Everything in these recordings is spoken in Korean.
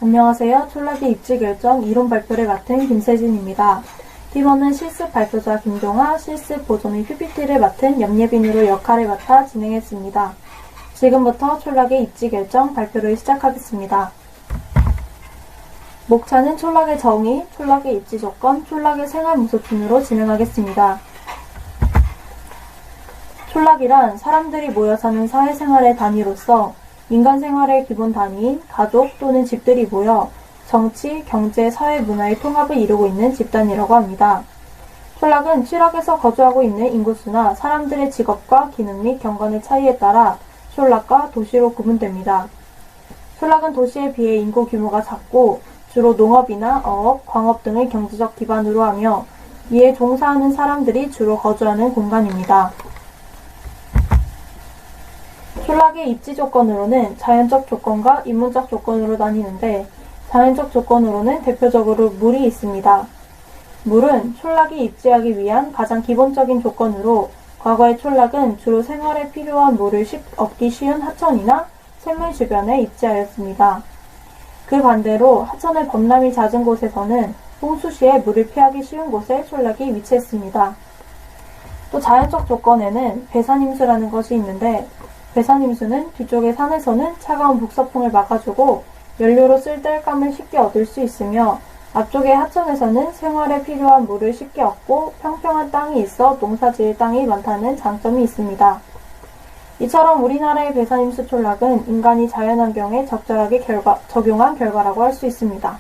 안녕하세요. 촌락의 입지 결정 이론 발표를 맡은 김세진입니다. 팀원은 실습 발표자 김동아, 실습 보조 및 PPT를 맡은 염예빈으로 역할을 맡아 진행했습니다. 지금부터 촌락의 입지 결정 발표를 시작하겠습니다. 목차는 촌락의 정의, 촌락의 입지 조건, 촌락의 생활 모습 순으로 진행하겠습니다. 촌락이란 사람들이 모여 사는 사회생활의 단위로서 인간 생활의 기본 단위인 가족 또는 집들이 모여 정치, 경제, 사회, 문화의 통합을 이루고 있는 집단이라고 합니다. 촌락은 촌락에서 거주하고 있는 인구수나 사람들의 직업과 기능 및 경관의 차이에 따라 촌락과 도시로 구분됩니다. 촌락은 도시에 비해 인구 규모가 작고 주로 농업이나 어업, 광업 등을 경제적 기반으로 하며 이에 종사하는 사람들이 주로 거주하는 공간입니다. 촌락의 입지 조건으로는 자연적 조건과 인문적 조건으로 나뉘는데 자연적 조건으로는 대표적으로 물이 있습니다. 물은 촌락이 입지하기 위한 가장 기본적인 조건으로 과거의 촌락은 주로 생활에 필요한 물을 얻기 쉬운 하천이나 샘물 주변에 입지하였습니다. 그 반대로 하천의 범람이 잦은 곳에서는 홍수 시에 물을 피하기 쉬운 곳에 촌락이 위치했습니다. 또 자연적 조건에는 배산임수라는 것이 있는데 배산임수는 뒤쪽의 산에서는 차가운 북서풍을 막아주고 연료로 쓸 땔감을 쉽게 얻을 수 있으며 앞쪽의 하천에서는 생활에 필요한 물을 쉽게 얻고 평평한 땅이 있어 농사지을 땅이 많다는 장점이 있습니다. 이처럼 우리나라의 배산임수 촌락은 인간이 자연환경에 적절하게 적용한 결과라고 할 수 있습니다.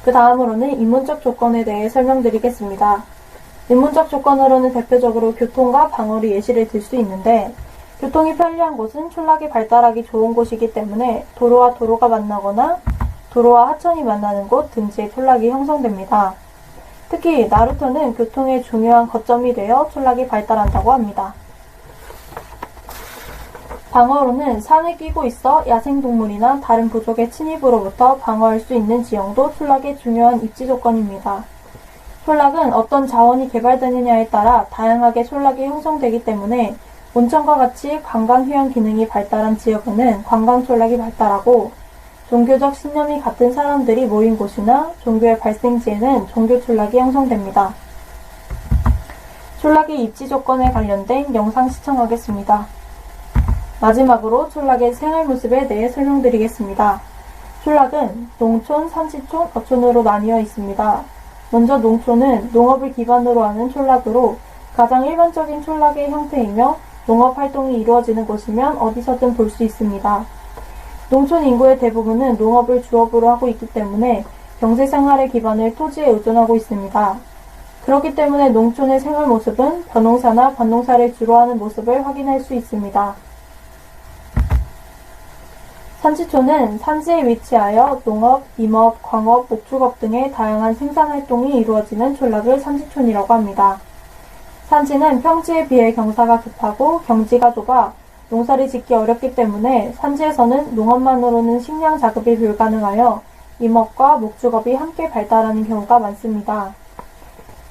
그 다음으로는 인문적 조건에 대해 설명드리겠습니다. 인문적 조건으로는 대표적으로 교통과 방어를 예시를 들 수 있는데 교통이 편리한 곳은 촌락이 발달하기 좋은 곳이기 때문에 도로와 도로가 만나거나 도로와 하천이 만나는 곳 등지에 촌락이 형성됩니다. 특히 나루터는 교통의 중요한 거점이 되어 촌락이 발달한다고 합니다. 방어로는 산에 끼고 있어 야생동물이나 다른 부족의 침입으로부터 방어할 수 있는 지형도 촌락의 중요한 입지 조건입니다. 촌락은 어떤 자원이 개발되느냐에 따라 다양하게 촌락이 형성되기 때문에 온천과 같이 관광휴양 기능이 발달한 지역에는 관광촌락이 발달하고 종교적 신념이 같은 사람들이 모인 곳이나 종교의 발생지에는 종교촌락이 형성됩니다. 촌락의 입지 조건에 관련된 영상 시청하겠습니다. 마지막으로 촌락의 생활 모습에 대해 설명드리겠습니다. 촌락은 농촌, 산지촌, 어촌으로 나뉘어 있습니다. 먼저 농촌은 농업을 기반으로 하는 촌락으로 가장 일반적인 촌락의 형태이며 농업활동이 이루어지는 곳이면 어디서든 볼 수 있습니다. 농촌 인구의 대부분은 농업을 주업으로 하고 있기 때문에 경제생활의 기반을 토지에 의존하고 있습니다. 그렇기 때문에 농촌의 생활 모습은 벼농사나 밭농사를 주로 하는 모습을 확인할 수 있습니다. 산지촌은 산지에 위치하여 농업, 임업, 광업, 목축업 등의 다양한 생산활동이 이루어지는 촌락을 산지촌이라고 합니다. 산지는 평지에 비해 경사가 급하고 경지가 좁아 농사를 짓기 어렵기 때문에 산지에서는 농업만으로는 식량 작업이 불가능하여 임업과 목축업이 함께 발달하는 경우가 많습니다.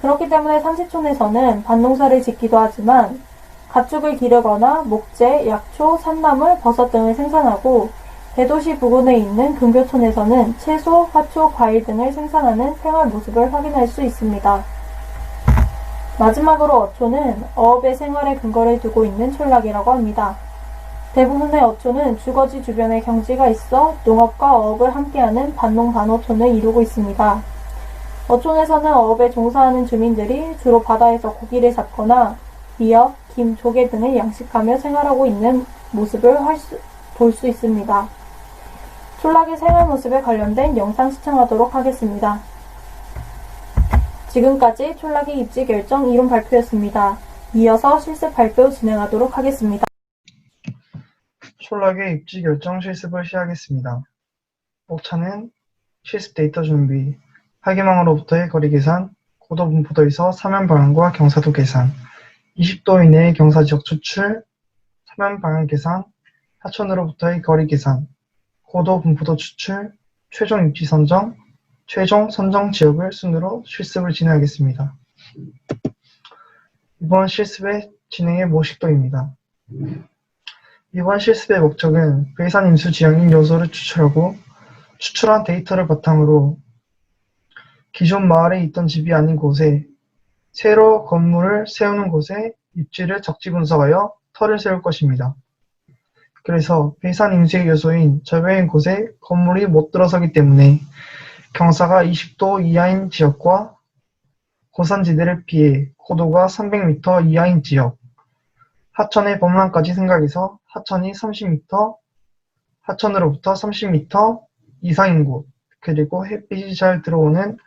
그렇기 때문에 산지촌에서는 밭농사를 짓기도 하지만 가축을 기르거나 목재, 약초, 산나물, 버섯 등을 생산하고 대도시 부근에 있는 근교촌에서는 채소, 화초, 과일 등을 생산하는 생활 모습을 확인할 수 있습니다. 마지막으로 어촌은 어업의 생활에 근거를 두고 있는 촌락이라고 합니다. 대부분의 어촌은 주거지 주변에 경지가 있어 농업과 어업을 함께하는 반농반어촌을 이루고 있습니다. 어촌에서는 어업에 종사하는 주민들이 주로 바다에서 고기를 잡거나 미역, 김, 조개 등을 양식하며 생활하고 있는 모습을 볼 수 있습니다. 촌락의 생활 모습에 관련된 영상 시청하도록 하겠습니다. 지금까지 촌락의 입지 결정 이론 발표였습니다. 이어서 실습 발표 진행하도록 하겠습니다. 촌락의 입지 결정 실습을 시작하겠습니다. 목차는 실습 데이터 준비, 하기망으로부터의 거리 계산, 고도 분포도에서 사면 방향과 경사도 계산, 20도 이내의 경사지역 추출, 사면 방향 계산, 하천으로부터의 거리 계산, 고도 분포도 추출, 최종 입지 선정, 최종 선정 지역을 순으로 실습을 진행하겠습니다. 이번 실습의 진행의 모식도입니다. 이번 실습의 목적은 배산 임수 지형인 요소를 추출하고 추출한 데이터를 바탕으로 기존 마을에 있던 집이 아닌 곳에 새로 건물을 세우는 곳에 입지를 적지 분석하여 터를 세울 것입니다. 그래서 배산 임수의 요소인 절벽인 곳에 건물이 못 들어서기 때문에 경사가 20도 이하인 지역과 고산지대를 피해 고도가 300m 이하인 지역, 하천의 범람까지 생각해서 하천이 30m, 하천으로부터 30m 이상인 곳, 그리고 햇빛이 잘 들어오는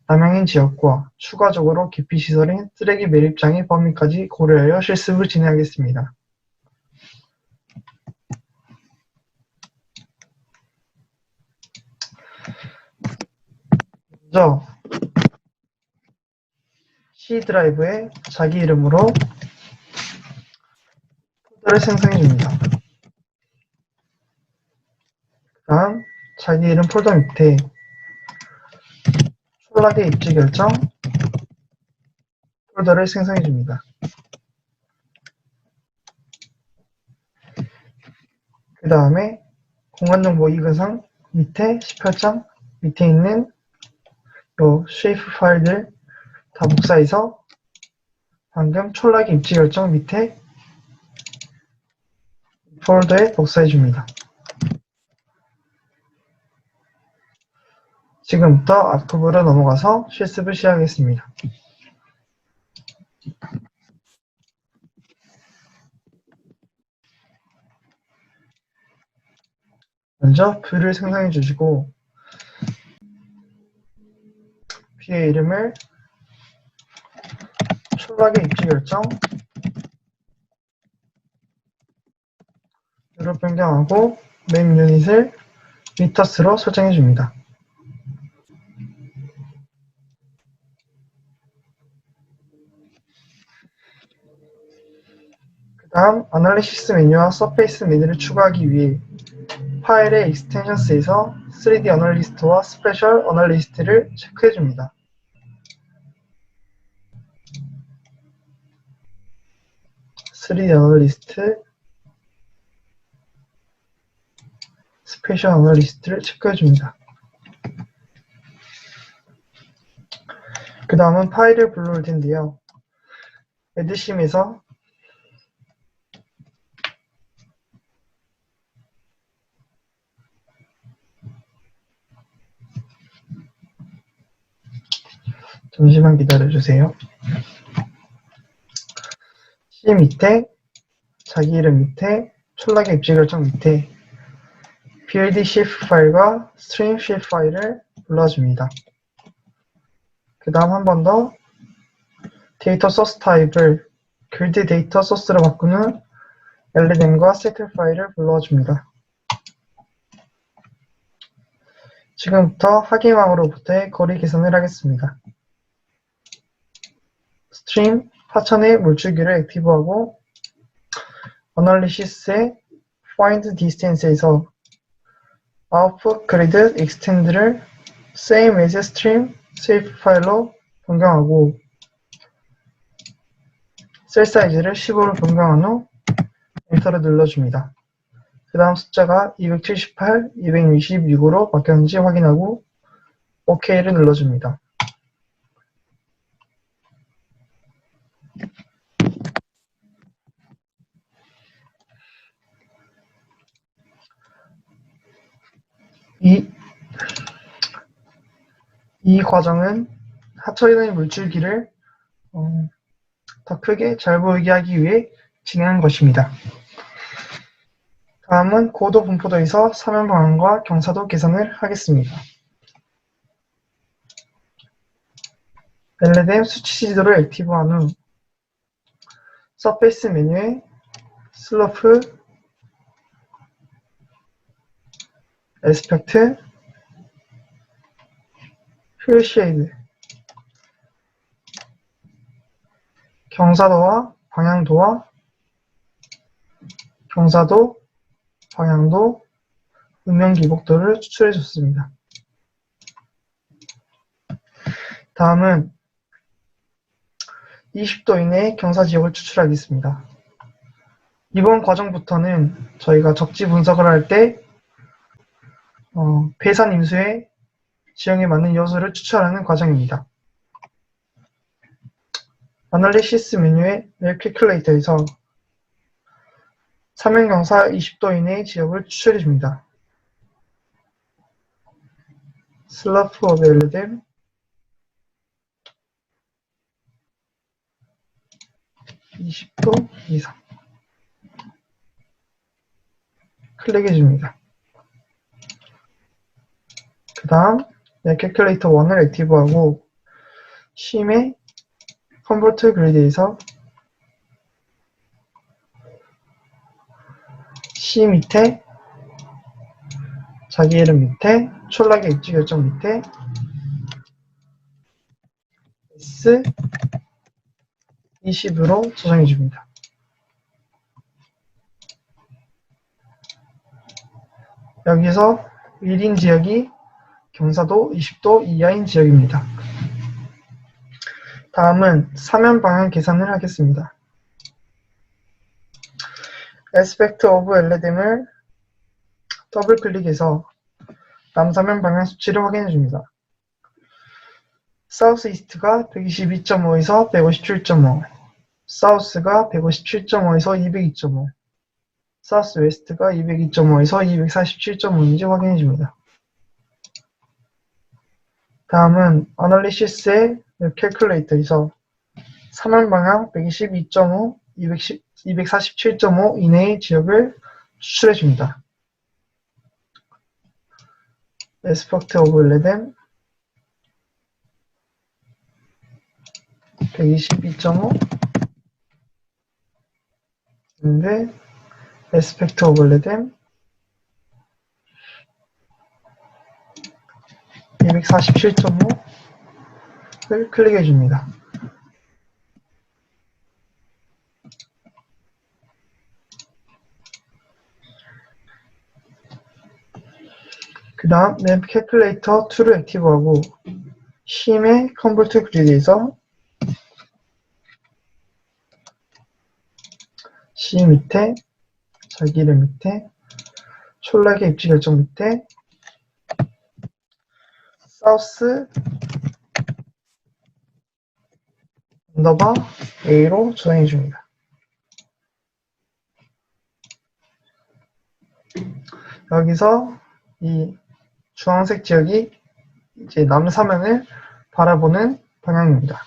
남향인 지역과 추가적으로 기피시설인 쓰레기 매립장의 범위까지 고려하여 실습을 진행하겠습니다. 먼저 C 드라이브에 자기 이름으로 폴더를 생성해 줍니다. 다음 자기 이름 폴더 밑에 촐락의 입지 결정 폴더를 생성해 줍니다. 그 다음에 공간정보 이근상 밑에 18장 밑에 있는 요 쉐이프 파일들 다 복사해서 방금 촐락의 입지 결정 밑에 폴더에 복사해 줍니다. 지금부터 앞부분으로 넘어가서 실습을 시작하겠습니다. 먼저 뷰를 생성해 주시고 뷰의 이름을 촐락의 입지 결정 으로 변경하고 맨 유닛을 미터스로 설정해 줍니다. 그 다음 아날리시스 메뉴와 서페이스 메뉴를 추가하기 위해 파일의 익스텐션스에서 3D 어널리스트와 스페셜 어널리스트를 체크해 줍니다. 스페셜 어널리스트를 체크해 줍니다. 그 다음은 파일을 불러올 텐데요. 에드심에서 잠시만 기다려주세요. C 밑에 자기 이름 밑에 촐락의 입지 결정 밑에 build shape 파일과 stream shape 파일을 불러줍니다. 그 다음 한 번 더 데이터 소스 타입을 grid 데이터 소스로 바꾼 후 LLM과 세틀 파일을 불러줍니다. 지금부터 하기망으로부터의 거리 계산을 하겠습니다. stream 하천의 물줄기를 액티브하고 어널리시스의 find distance에서 output grid extend를 same as stream shape 파일로 변경하고 셀 사이즈를 15로 변경한 후 엔터를 눌러줍니다. 그 다음 숫자가 278, 266으로 바뀌었는지 확인하고 OK를 눌러줍니다. 이 과정은 하천에 있는 물줄기를 더 크게 잘 보이게 하기 위해 진행한 것입니다. 다음은 고도 분포도에서 사면 방향과 경사도 계산을 하겠습니다. LLM 수치 지도를 액티브한 후 서페이스 메뉴에 슬로프, 에스펙트, 휠 쉐이드, 경사도와 방향도와 경사도, 방향도, 음영 기복도를 추출해 줬습니다. 다음은 20도 이내의 경사 지역을 추출하겠습니다. 이번 과정부터는 저희가 적지 분석을 할 때 배산 임수의 지형에 맞는 요소를 추출하는 과정입니다. 아날리시스 메뉴의 맵 캘큘레이터에서 사면경사 20도 이내의 지역을 추출해줍니다. 슬러프 오브 LDM 20도 이상 클릭해줍니다. 그 다음 맵 캘큘레이터 1을 액티브하고 심의 컨버트 그리드에서 C 밑에 자기 이름 밑에 촐락의 입지 결정 밑에 S20으로 저장해줍니다. 여기서 1인 지역이 경사도 20도 이하인 지역입니다. 다음은 사면 방향 계산을 하겠습니다. Aspect of LDM을 더블 클릭해서 남사면 방향 수치를 확인해 줍니다. 사우스 이스트가 122.5에서 157.5, 사우스가 157.5에서 202.5, 사우스 웨스트가 202.5에서 247.5인지 확인해 줍니다. 다음은 아널리시스의 캘큘레이터에서 사면 방향 122.5, 247.5 이내의 지역을 추출해 줍니다. Aspect of LDM 122.5 인데 Aspect of LDM 247.5를 클릭해 줍니다. 그 다음 맵 캘큘레이터 2를 액티브하고 심의 컨버트 그리드에서 C 밑에 자기 이름 밑에 촐락의 입지 결정 밑에 사우스 언더바 A로 저장해 줍니다. 여기서 이 주황색 지역이 이제 남사면을 바라보는 방향입니다.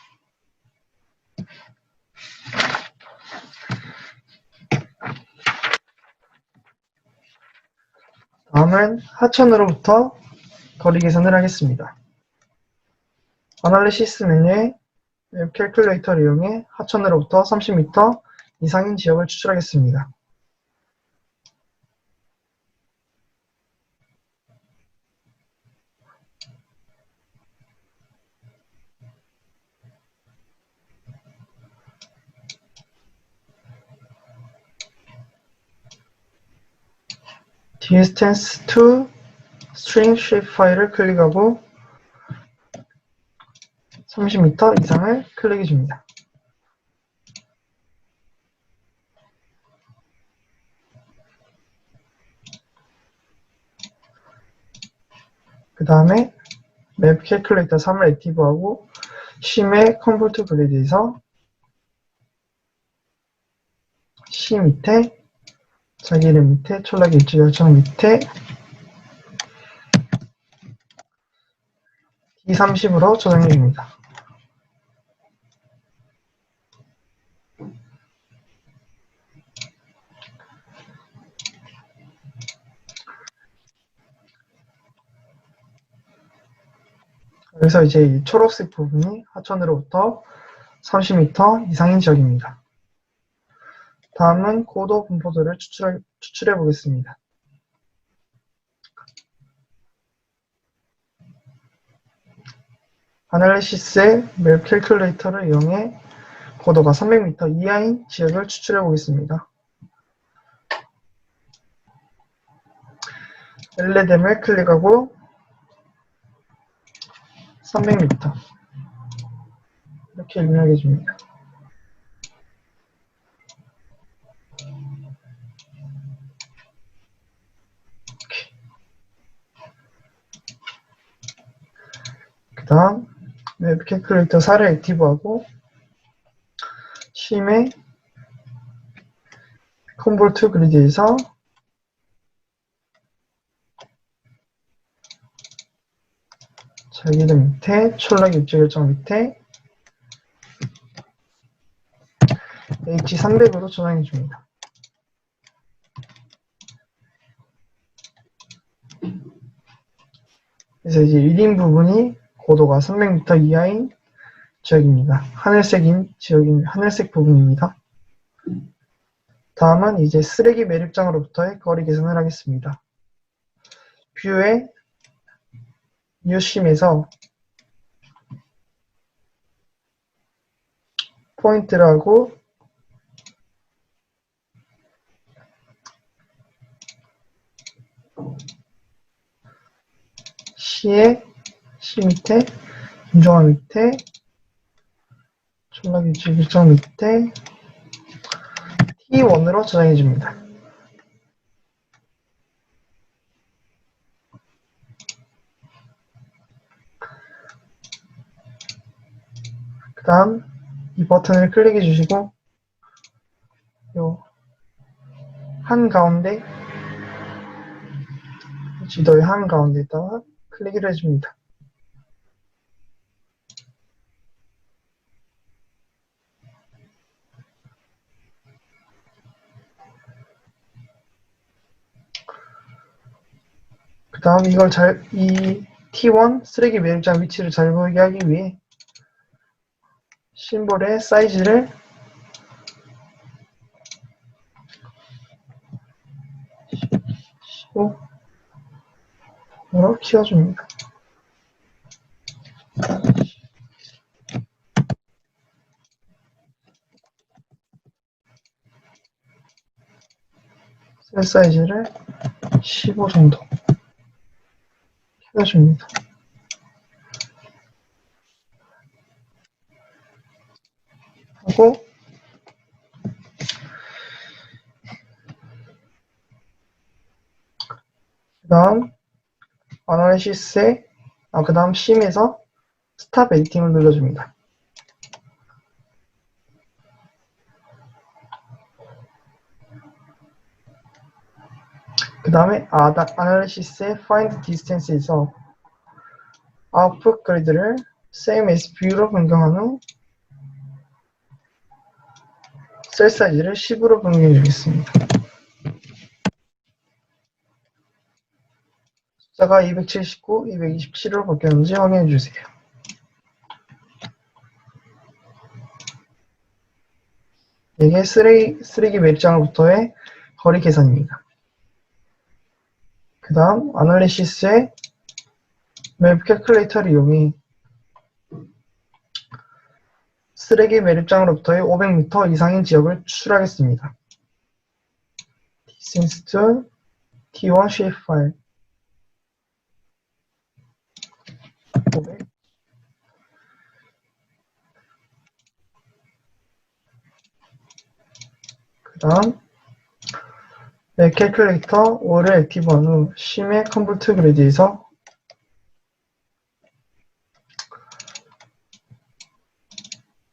다음은 하천으로부터 거리 계산을 하겠습니다. 아날리시스 메뉴의 웹 캘큘레이터를 이용해 하천으로부터 30m 이상인 지역을 추출하겠습니다. distance to string shapefile을 클릭하고 30m 이상을 클릭해 줍니다. 그 다음에 맵 캘큘레이터 3을 액티브하고 심의 컨버트 그리드에서 C 밑에 자기 이름 밑에 촐락의 입지 결정 밑에 D30으로 저장해 줍니다. 여기서 이제 이 초록색 부분이 하천으로부터 30m 이상인 지역입니다. 다음은 고도 분포도를 추출해 보겠습니다. 아날리시스의 맵 캘큘레이터를 이용해 고도가 300m 이하인 지역을 추출해 보겠습니다. LDM을 클릭하고 300m 이렇게 입력해 줍니다. 다음 맵 캘큘레이터 4를 액티브하고 심의 컨볼트 그리드에서 자기들 밑에 촐락 입지 결정 밑에 H300으로 저장해 줍니다. 그래서 이제 1인 부분이 고도가 300m 이하인 지역입니다. 하늘색 부분입니다. 다음은 이제 쓰레기 매립장으로부터의 거리 계산을 하겠습니다. 뷰의 뉴심에서 포인트를 하고 C 밑에 인정화 밑에 촐락 위치 일정 밑에 T1으로 저장해 줍니다. 그 다음 이 버튼을 클릭해 주시고 요 한가운데 지도의 한가운데에다가 클릭을 해줍니다. 그 다음 이 T1 쓰레기 매립장 위치를 잘 보이게 하기 위해 심볼의 사이즈를 15으로 키워줍니다. 셀 사이즈를 15 정도 키워줍니다. 하고 그 다음 그 다음 심에서 스탑 에디팅을 눌러줍니다. 그 다음에 아날리시스의 Find Distance에서 Output 그리드를 Same as View로 변경한 후 셀 사이즈를 10으로 변경해 주겠습니다. 숫자가 279, 227으로 바뀌었는지 확인해 주세요. 이게 쓰레기 매립장으로부터의 거리 계산입니다. 그 다음 아날리시스의 맵 캘큘레이터를 이용해 쓰레기 매립장으로부터의 500m 이상인 지역을 추출하겠습니다. Distance to T1 shapefile 500. 그 다음 맵 캘큘레이터 5를 액티브한 후 심의 컨볼트 그리드에서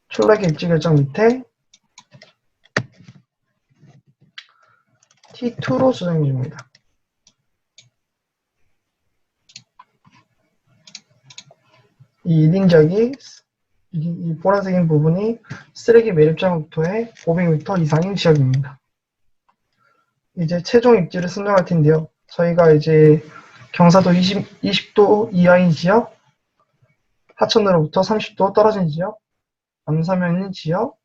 촐락의 입지 결정 밑에 T2로 저장해 줍니다. 이 1인 지역이 이 보라색인 부분이 쓰레기 매립장부터의 500m 이상인 지역입니다. 이제 최종 입지를 선정할 텐데요. 저희가 이제 경사도 20도 이하인 지역, 하천으로부터 30도 떨어진 지역, 암사면인 지역,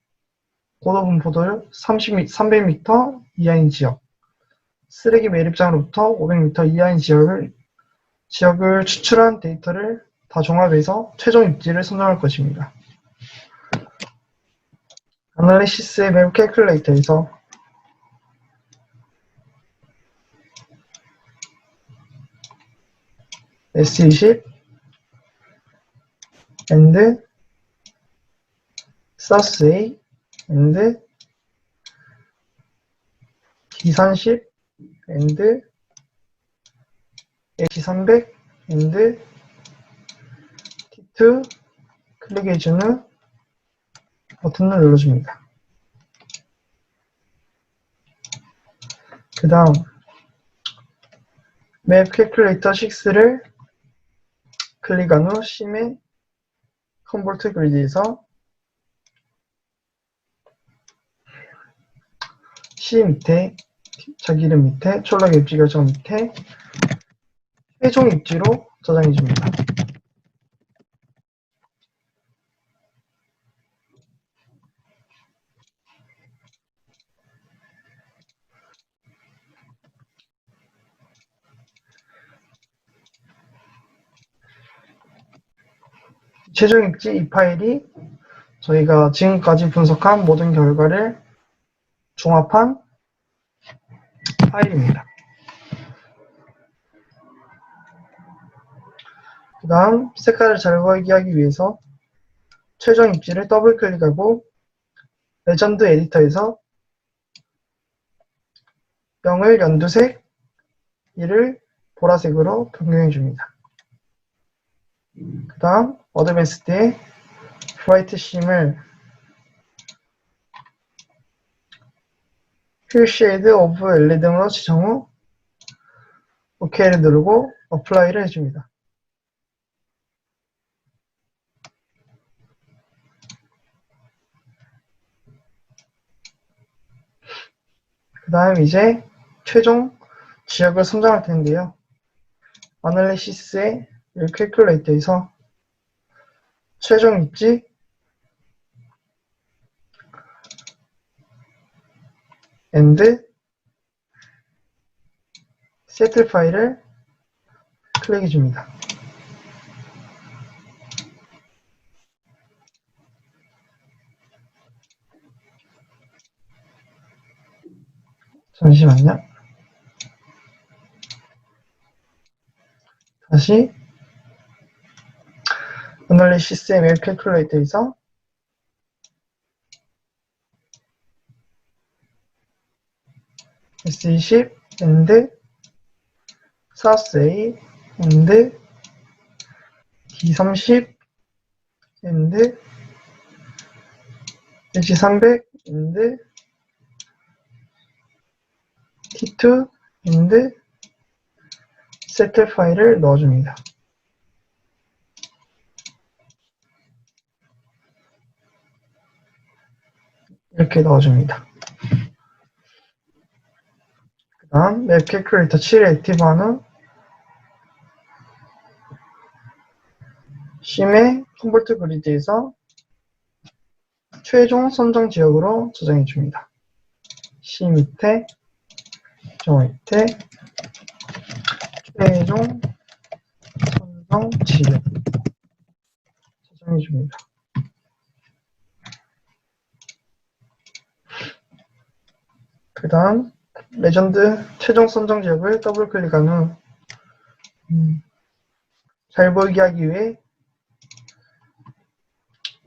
고도 분포도 300m 이하인 지역, 쓰레기 매립장으로부터 500m 이하인 지역을 추출한 데이터를 다 종합해서 최종 입지를 선정할 것입니다. 아날리시스의 맵 캘큘레이터에서 S20 and South A and D30 and H300 and Shift 클릭해준 후 버튼을 눌러줍니다. 그 다음 맵 캘큘레이터 6를 클릭한 후 심의 컨볼트 그리드에서 C 밑에 자기 이름 밑에 촐락의 입지 결정 밑에 최종 입지로 저장해 줍니다. 최종 입지 이 파일이 저희가 지금까지 분석한 모든 결과를 종합한 파일입니다. 그 다음 색깔을 잘 보이게 하기 위해서 최종 입지를 더블 클릭하고 레전드 에디터에서 0을 연두색, 1을 보라색으로 변경해 줍니다. 그 다음 어드밴스드에 브라이트 심을 휠 쉐이드 오브 LED 등으로 지정 후 OK를 누르고 어플라이를 해줍니다. 그 다음 이제 최종 지역을 선정할 텐데요. 아날리시스의 캘큘레이터에서 최종 입지 and 세틀 파일을 클릭해 줍니다. 잠시만요. 다시 아날리시스의 맵 캘큘레이터에서 S20 and South A and D30 and H300 and T2 and 세틀 파일을 넣어줍니다. 이렇게 넣어줍니다. 그 다음 맵 캘큘레이터 7을 액티브한 후 심의 콤볼트 그리드에서 최종 선정 지역으로 저장해 줍니다. C 밑에, 저 밑에 최종 선정 지역 저장해 줍니다. 그 다음 레전드 최종 선정 지역을 더블 클릭한 후 잘 보이게 하기 위해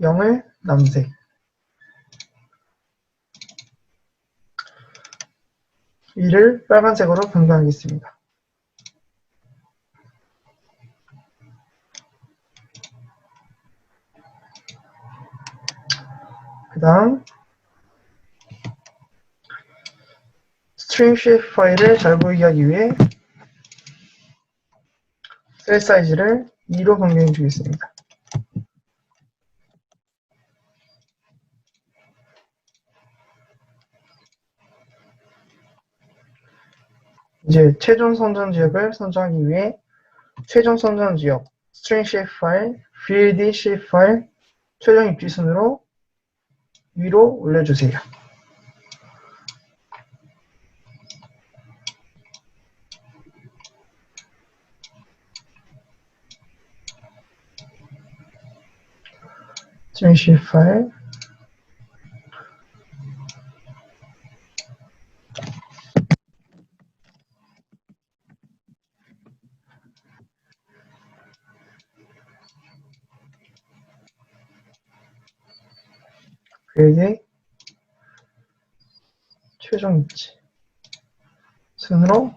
0을 남색, 1을 빨간색으로 변경하겠습니다. 그 다음 스트링 쉐이프 파일을 잘 보이게 하기 위해 셀 사이즈를 2로 변경해 주겠습니다. 이제 최종 선정 지역을 선정하기 위해 최종 선정 지역 스트링 쉐이프 파일, VLD 쉐이프 파일 최종 입지 순으로 위로 올려주세요. 스트링 쉐이프 파일 VLD 최종 입지 순으로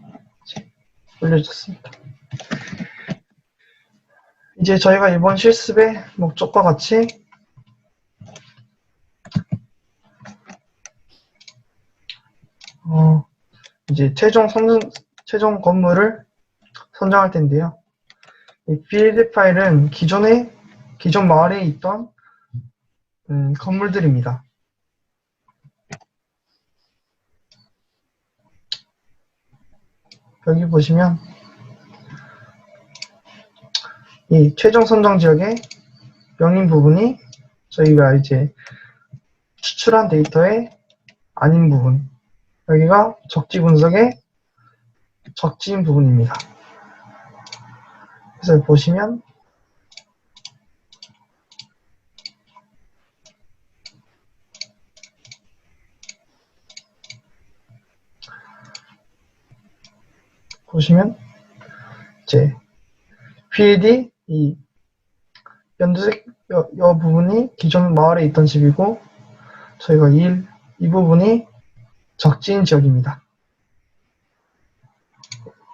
올려줬습니다. 이제 저희가 이번 실습의 목적과 같이 이제 최종 건물을 선정할 텐데요. 이 빌드 파일은 기존 마을에 있던 건물들입니다. 여기 보시면 이 최종 선정 지역의 명인 부분이 저희가 이제 추출한 데이터의 아닌 부분, 여기가 적지 분석의 적지인 부분입니다. 그래서 보시면 이제 필드 이 연두색 이 부분이 기존 마을에 있던 집이고 저희가 이 부분이 적지인 지역입니다.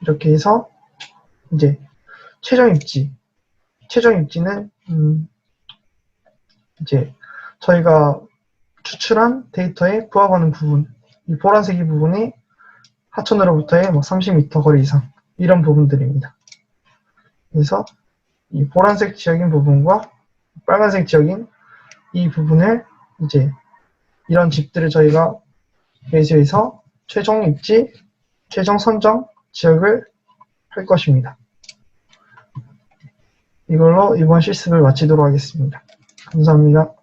이렇게 해서 이제 최종 입지는 이제 저희가 추출한 데이터에 부합하는 부분, 이 보라색이 부분이 하천으로부터의 30m 거리 이상 이런 부분들입니다. 그래서 이 보라색 지역인 부분과 빨간색 지역인 이 부분을 이제 이런 집들을 저희가 배수해서 최종 입지, 최종 선정 지역을 할 것입니다. 이걸로 이번 실습을 마치도록 하겠습니다. 감사합니다.